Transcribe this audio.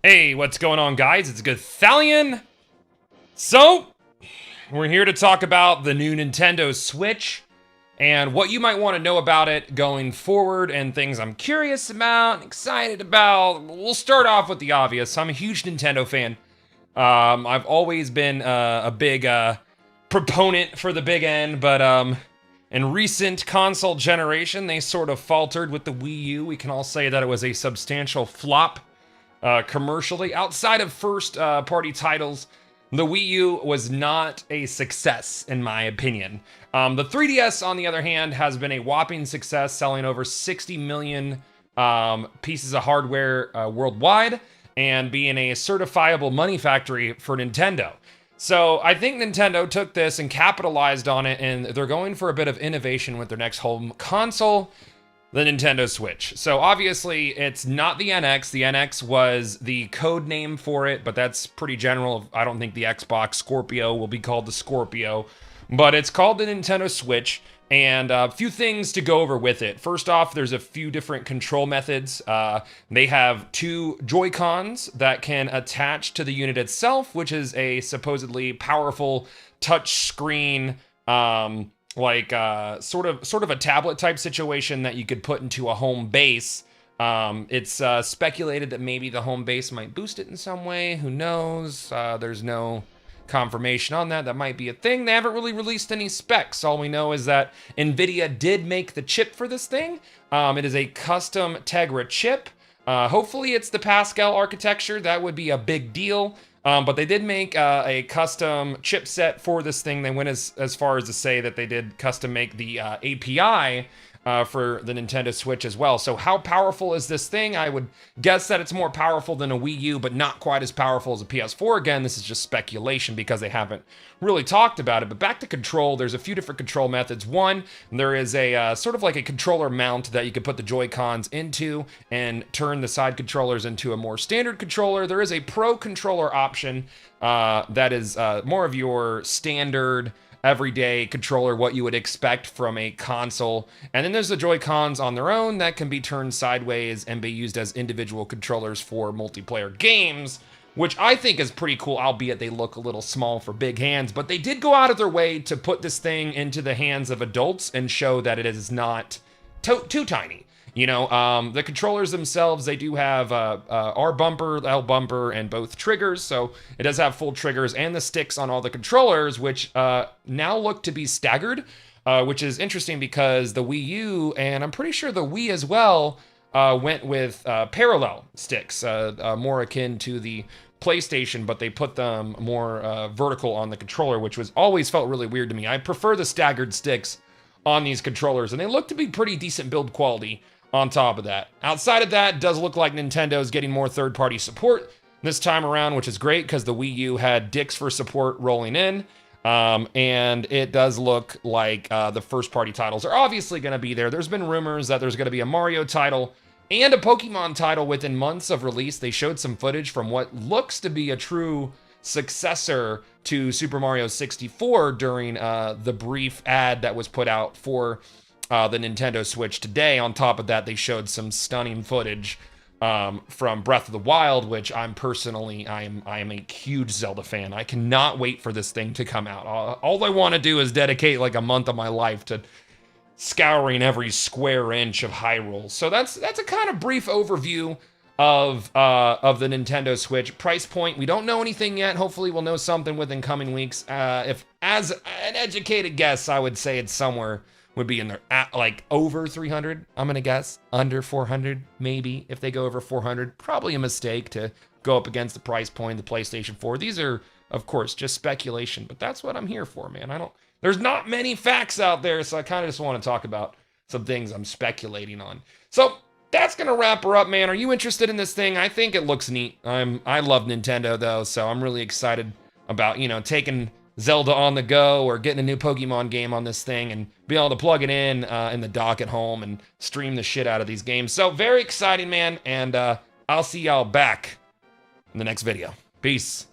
Hey, what's going on, guys? It's Gothalion. So, we're here to talk about the new Nintendo Switch and what you might want to know about it going forward and things I'm curious about and excited about. We'll start off with the obvious. I'm a huge Nintendo fan. I've always been a big proponent for the big N, but in recent console generation, they sort of faltered with the Wii U. We can all say that it was a substantial flop. Commercially, outside of first party titles, the Wii U was not a success, in my opinion. The 3DS, on the other hand, has been a whopping success, selling over 60 million pieces of hardware worldwide and being a certifiable money factory for Nintendo. So I think Nintendo took this and capitalized on it, and they're going for a bit of innovation with their next home console, the Nintendo Switch. So obviously it's not the NX. The NX was the code name for it, but that's pretty general. I don't think the Xbox Scorpio will be called the Scorpio, but it's called the Nintendo Switch. And a few things to go over with it. First off, there's a few different control methods. They have two Joy-Cons that can attach to the unit itself, which is a supposedly powerful touch screen, sort of a tablet type situation that you could put into a home base. It's speculated that maybe the home base might boost it in some way. Who knows? There's no confirmation on that. That might be a thing. They haven't really released any specs. All we know is that NVIDIA did make the chip for this thing. It is a custom Tegra chip. Hopefully it's the Pascal architecture. That would be a big deal. But they did make a custom chipset for this thing. They went as far as to say that they did custom make the API for the Nintendo Switch as well. So how powerful is this thing? I would guess that it's more powerful than a Wii U, but not quite as powerful as a PS4. Again, this is just speculation because they haven't really talked about it. But back to control, there's a few different control methods. One, there is a sort of like a controller mount that you could put the Joy-Cons into and turn the side controllers into a more standard controller. There is a Pro controller option that is more of your standard everyday controller, what you would expect from a console. And then there's the Joy-Cons on their own that can be turned sideways and be used as individual controllers for multiplayer games, which I think is pretty cool, albeit they look a little small for big hands. But they did go out of their way to put this thing into the hands of adults and show that it is not too tiny. You know, the controllers themselves, they do have R bumper, L bumper, and both triggers. So it does have full triggers and the sticks on all the controllers, which now look to be staggered, which is interesting because the Wii U, and I'm pretty sure the Wii as well, went with parallel sticks, more akin to the PlayStation, but they put them more vertical on the controller, which was always felt really weird to me. I prefer the staggered sticks on these controllers, and they look to be pretty decent build quality on top of that. Outside of that, it does look like Nintendo is getting more third-party support this time around, which is great because the Wii U had dicks for support rolling in. And it does look like the first-party titles are obviously going to be there. There's been rumors that there's going to be a Mario title and a Pokemon title within months of release. They showed some footage from what looks to be a true successor to Super Mario 64 during the brief ad that was put out for the Nintendo Switch today. On top of that, they showed some stunning footage from Breath of the Wild, which I am a huge Zelda fan. I cannot wait for this thing to come out. All I want to do is dedicate like a month of my life to scouring every square inch of Hyrule. So that's a kind of brief overview of the Nintendo Switch. Price point, we don't know anything yet. Hopefully we'll know something within coming weeks. If as an educated guess, I would say it's somewhere would be in there at like over 300. I'm gonna guess under 400 maybe. If they go over 400, probably a mistake to go up against the price point of the PlayStation 4. These are of course just speculation, but that's what I'm here for, man. There's not many facts out there, so I kind of just want to talk about some things I'm speculating on. So that's gonna wrap her up, man. Are you interested in this thing? I think it looks neat. I love Nintendo though, so I'm really excited about, taking Zelda on the go or getting a new Pokemon game on this thing and being able to plug it in the dock at home and stream the shit out of these games. So very exciting, man. And I'll see y'all back in the next video. Peace.